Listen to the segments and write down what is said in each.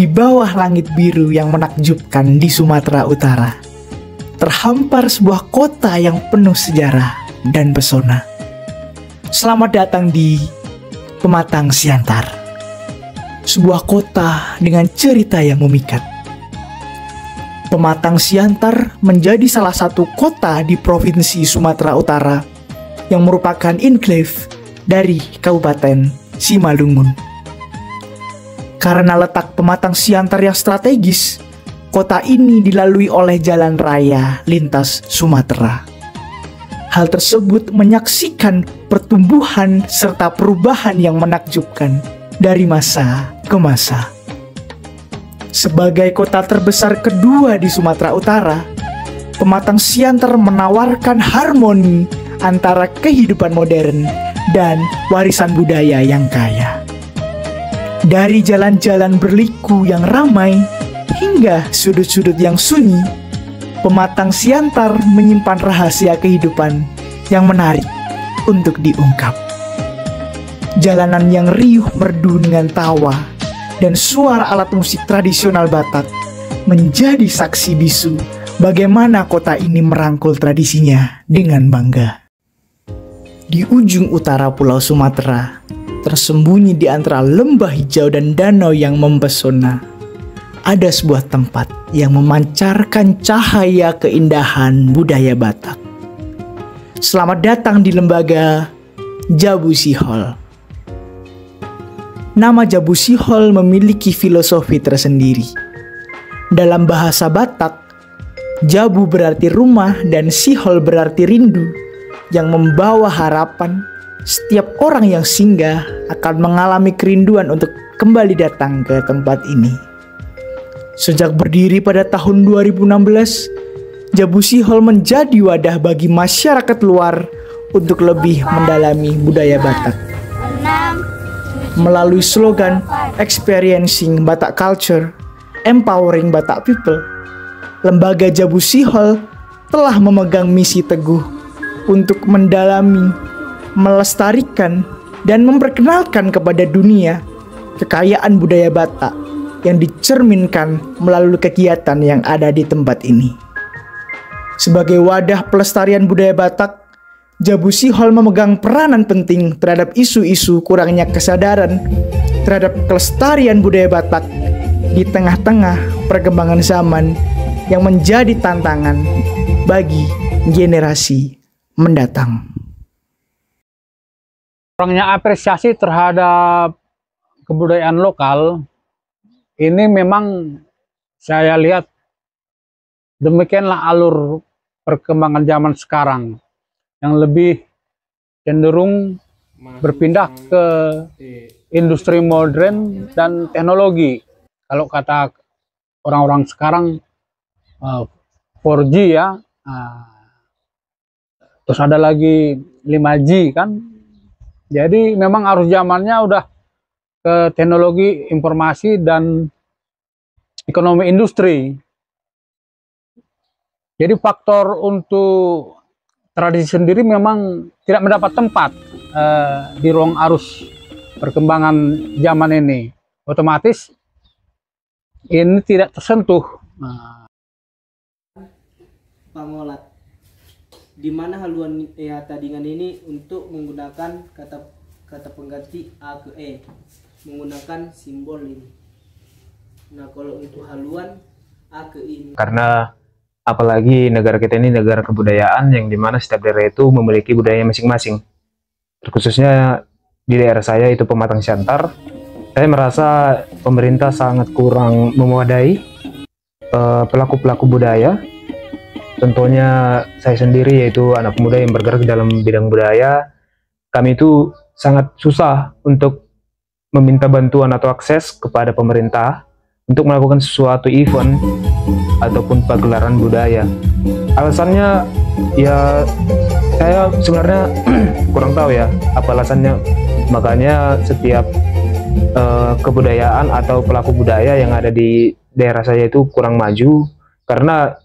Di bawah langit biru yang menakjubkan di Sumatera Utara, terhampar sebuah kota yang penuh sejarah dan pesona. Selamat datang di Pematang Siantar, sebuah kota dengan cerita yang memikat. Pematang Siantar menjadi salah satu kota di Provinsi Sumatera Utara yang merupakan enklave dari Kabupaten Simalungun. Karena letak Pematang Siantar yang strategis, kota ini dilalui oleh jalan raya lintas Sumatera. Hal tersebut menyaksikan pertumbuhan serta perubahan yang menakjubkan dari masa ke masa. Sebagai kota terbesar kedua di Sumatera Utara, Pematang Siantar menawarkan harmoni antara kehidupan modern dan warisan budaya yang kaya. Dari jalan-jalan berliku yang ramai hingga sudut-sudut yang sunyi, Pematang Siantar menyimpan rahasia kehidupan yang menarik untuk diungkap. Jalanan yang riuh merdu dengan tawa dan suara alat musik tradisional Batak menjadi saksi bisu bagaimana kota ini merangkul tradisinya dengan bangga. Di ujung utara Pulau Sumatera, tersembunyi di antara lembah hijau dan danau yang mempesona, ada sebuah tempat yang memancarkan cahaya keindahan budaya Batak. Selamat datang di lembaga Jabu Sihol. Nama Jabu Sihol memiliki filosofi tersendiri. Dalam bahasa Batak, Jabu berarti rumah dan Sihol berarti rindu, yang membawa harapan setiap orang yang singgah akan mengalami kerinduan untuk kembali datang ke tempat ini. Sejak berdiri pada tahun 2016, Jabu Sihol menjadi wadah bagi masyarakat luar untuk lebih mendalami budaya Batak. Melalui slogan Experiencing Batak Culture, Empowering Batak People, lembaga Jabu Sihol telah memegang misi teguh untuk mendalami, melestarikan, dan memperkenalkan kepada dunia kekayaan budaya Batak yang dicerminkan melalui kegiatan yang ada di tempat ini. Sebagai wadah pelestarian budaya Batak, Jabu Sihol memegang peranan penting terhadap isu-isu kurangnya kesadaran terhadap kelestarian budaya Batak di tengah-tengah perkembangan zaman yang menjadi tantangan bagi generasi mendatang. Kurangnya apresiasi terhadap kebudayaan lokal ini memang saya lihat demikianlah alur perkembangan zaman sekarang yang lebih cenderung berpindah ke industri modern dan teknologi. Kalau kata orang-orang sekarang 4G ya, terus ada lagi 5G kan. Jadi memang arus zamannya udah ke teknologi informasi dan ekonomi industri. Jadi faktor untuk tradisi sendiri memang tidak mendapat tempat di ruang arus perkembangan zaman ini. Otomatis ini tidak tersentuh. Pangolat, di mana haluan tadingan ini untuk menggunakan kata pengganti A ke E, menggunakan simbol ini. Nah, kalau untuk haluan A ke I, karena apalagi negara kita ini negara kebudayaan yang dimana setiap daerah itu memiliki budaya masing-masing. Terkhususnya di daerah saya itu Pematang Siantar, saya merasa pemerintah sangat kurang memadai pelaku-pelaku budaya. Tentunya saya sendiri yaitu anak muda yang bergerak dalam bidang budaya, kami itu sangat susah untuk meminta bantuan atau akses kepada pemerintah untuk melakukan sesuatu event ataupun pagelaran budaya. Alasannya ya saya sebenarnya kurang tahu ya apa alasannya, makanya setiap kebudayaan atau pelaku budaya yang ada di daerah saya itu kurang maju, karena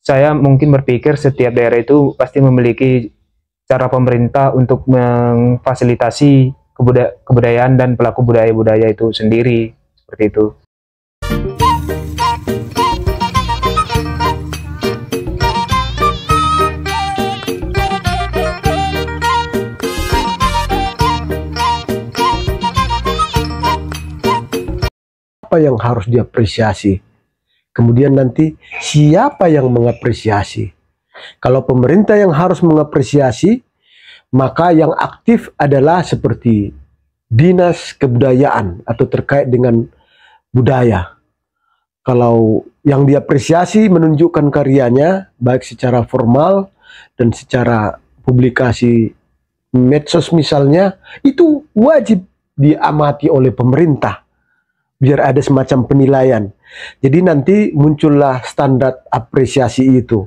saya mungkin berpikir setiap daerah itu pasti memiliki cara pemerintah untuk memfasilitasi kebudayaan dan pelaku budaya-budaya itu sendiri, seperti itu. apa yang harus diapresiasi. Kemudian nanti siapa yang mengapresiasi. Kalau pemerintah yang harus mengapresiasi, maka yang aktif adalah seperti dinas kebudayaan atau terkait dengan budaya. Kalau yang diapresiasi menunjukkan karyanya, baik secara formal dan secara publikasi medsos misalnya, itu wajib diamati oleh pemerintah, biar ada semacam penilaian. Jadi nanti muncullah standar apresiasi itu.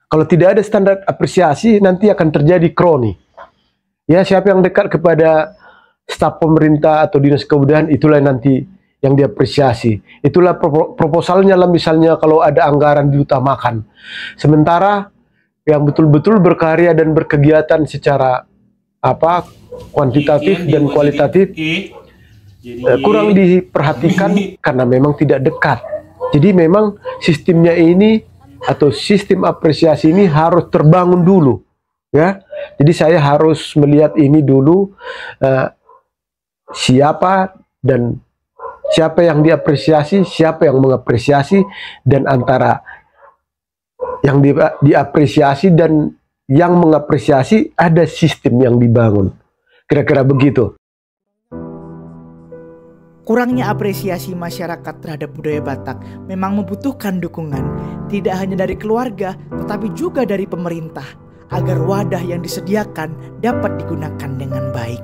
Kalau tidak ada standar apresiasi, nanti akan terjadi kroni. Ya, siapa yang dekat kepada staf pemerintah atau dinas kebudayaan, itulah nanti yang diapresiasi. Itulah proposalnya lah, misalnya kalau ada anggaran diutamakan. Sementara yang betul-betul berkarya dan berkegiatan secara kuantitatif dan kualitatif kurang diperhatikan karena memang tidak dekat. Jadi memang sistemnya ini atau sistem apresiasi ini harus terbangun dulu, ya. Jadi saya harus melihat ini dulu, siapa yang diapresiasi, siapa yang mengapresiasi, dan antara yang diapresiasi dan yang mengapresiasi ada sistem yang dibangun. Kira-kira begitu. Kurangnya apresiasi masyarakat terhadap budaya Batak memang membutuhkan dukungan, tidak hanya dari keluarga, tetapi juga dari pemerintah, agar wadah yang disediakan dapat digunakan dengan baik.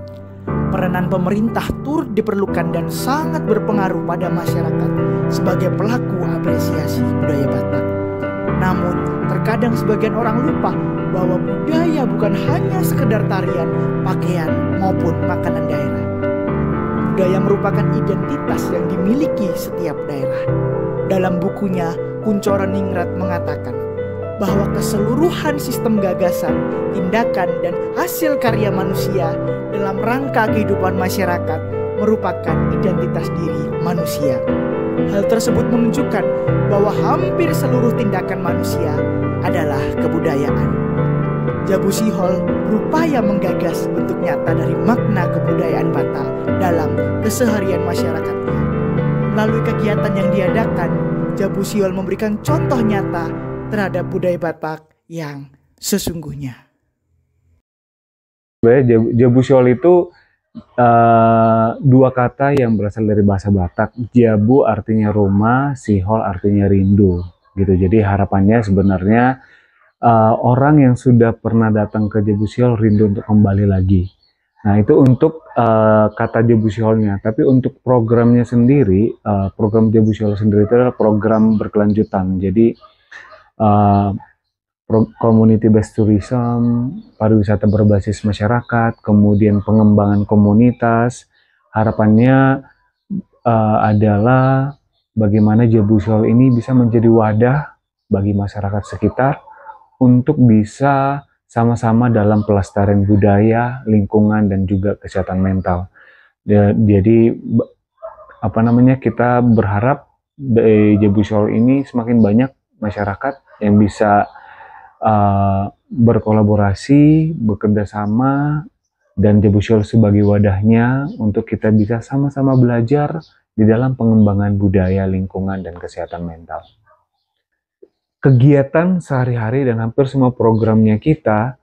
Peranan pemerintah turut diperlukan dan sangat berpengaruh pada masyarakat sebagai pelaku apresiasi budaya Batak. Namun, terkadang sebagian orang lupa bahwa budaya bukan hanya sekedar tarian, pakaian, maupun makanan daerah. Budaya merupakan identitas yang dimiliki setiap daerah. Dalam bukunya, Kuncoro Ningrat mengatakan bahwa keseluruhan sistem gagasan, tindakan, dan hasil karya manusia dalam rangka kehidupan masyarakat merupakan identitas diri manusia. Hal tersebut menunjukkan bahwa hampir seluruh tindakan manusia adalah kebudayaan. Jabu Sihol berupaya menggagas bentuk nyata dari makna kebudayaan Batak dalam keseharian masyarakatnya. Melalui kegiatan yang diadakan, Jabu Sihol memberikan contoh nyata terhadap budaya Batak yang sesungguhnya. Jabu Sihol itu dua kata yang berasal dari bahasa Batak. Jabu artinya rumah, Sihol artinya rindu. Gitu. Jadi harapannya sebenarnya orang yang sudah pernah datang ke Jabu Sihol rindu untuk kembali lagi. Nah, itu untuk kata Jabu Siholnya. Tapi untuk programnya sendiri, program Jabu Sihol sendiri itu adalah program berkelanjutan. Jadi community based tourism, pariwisata berbasis masyarakat, kemudian pengembangan komunitas. Harapannya adalah bagaimana Jabu Sihol ini bisa menjadi wadah bagi masyarakat sekitar untuk bisa sama-sama dalam pelestarian budaya, lingkungan, dan juga kesehatan mental. Jadi kita berharap di Jabu Sihol ini semakin banyak masyarakat yang bisa berkolaborasi, bekerja sama, dan Jabu Sihol sebagai wadahnya untuk kita bisa sama-sama belajar di dalam pengembangan budaya, lingkungan, dan kesehatan mental. Kegiatan sehari-hari dan hampir semua programnya kita,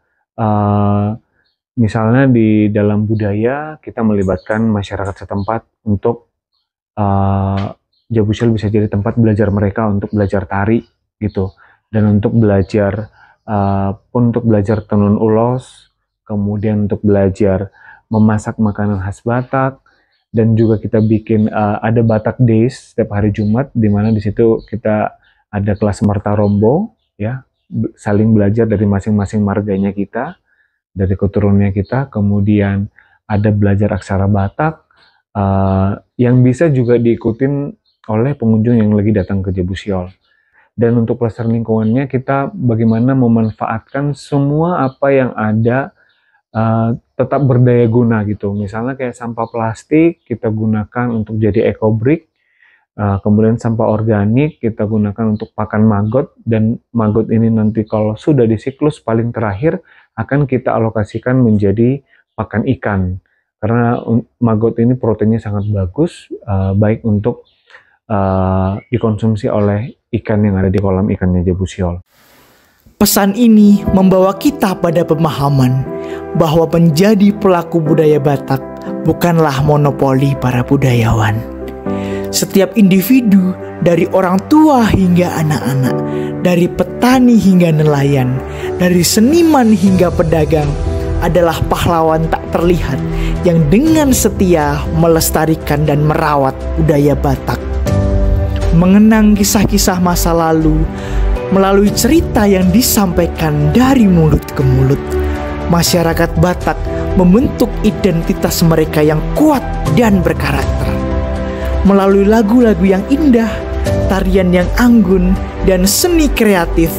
misalnya di dalam budaya, kita melibatkan masyarakat setempat untuk Jabu Sihol bisa jadi tempat belajar mereka untuk belajar tari gitu, dan untuk belajar tenun ulos, kemudian untuk belajar memasak makanan khas Batak, dan juga kita bikin ada Batak Days setiap hari Jumat, di mana di situ kita ada kelas Merta Rombo, ya, saling belajar dari masing-masing marganya kita, dari keturunannya kita. Kemudian ada belajar aksara Batak, yang bisa juga diikutin oleh pengunjung yang lagi datang ke Jabu Sihol. Dan untuk pelestarian lingkungannya, kita bagaimana memanfaatkan semua apa yang ada tetap berdaya guna gitu. Misalnya kayak sampah plastik kita gunakan untuk jadi eco brick. Kemudian sampah organik kita gunakan untuk pakan maggot, dan maggot ini nanti kalau sudah di siklus paling terakhir akan kita alokasikan menjadi pakan ikan. karena maggot ini proteinnya sangat bagus, baik untuk dikonsumsi oleh ikan yang ada di kolam ikannya Jebusiol. Pesan ini membawa kita pada pemahaman bahwa menjadi pelaku budaya Batak bukanlah monopoli para budayawan. Setiap individu, dari orang tua hingga anak-anak, dari petani hingga nelayan, dari seniman hingga pedagang, adalah pahlawan tak terlihat yang dengan setia melestarikan dan merawat budaya Batak. Mengenang kisah-kisah masa lalu melalui cerita yang disampaikan dari mulut ke mulut, masyarakat Batak membentuk identitas mereka yang kuat dan berkarakter. Melalui lagu-lagu yang indah, tarian yang anggun, dan seni kreatif,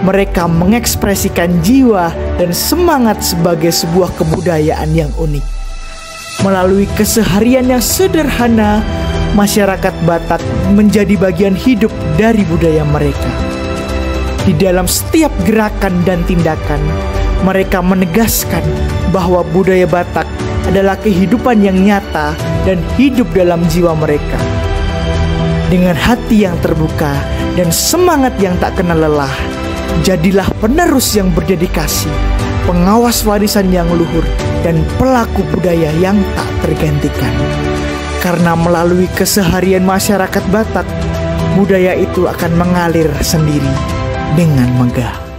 mereka mengekspresikan jiwa dan semangat sebagai sebuah kebudayaan yang unik. Melalui keseharian yang sederhana, masyarakat Batak menjadi bagian hidup dari budaya mereka. Di dalam setiap gerakan dan tindakan, mereka menegaskan bahwa budaya Batak adalah kehidupan yang nyata dan hidup dalam jiwa mereka. Dengan hati yang terbuka dan semangat yang tak kenal lelah, jadilah penerus yang berdedikasi, pengawas warisan yang luhur, dan pelaku budaya yang tak tergantikan. Karena melalui keseharian masyarakat Batak, budaya itu akan mengalir sendiri dengan megah.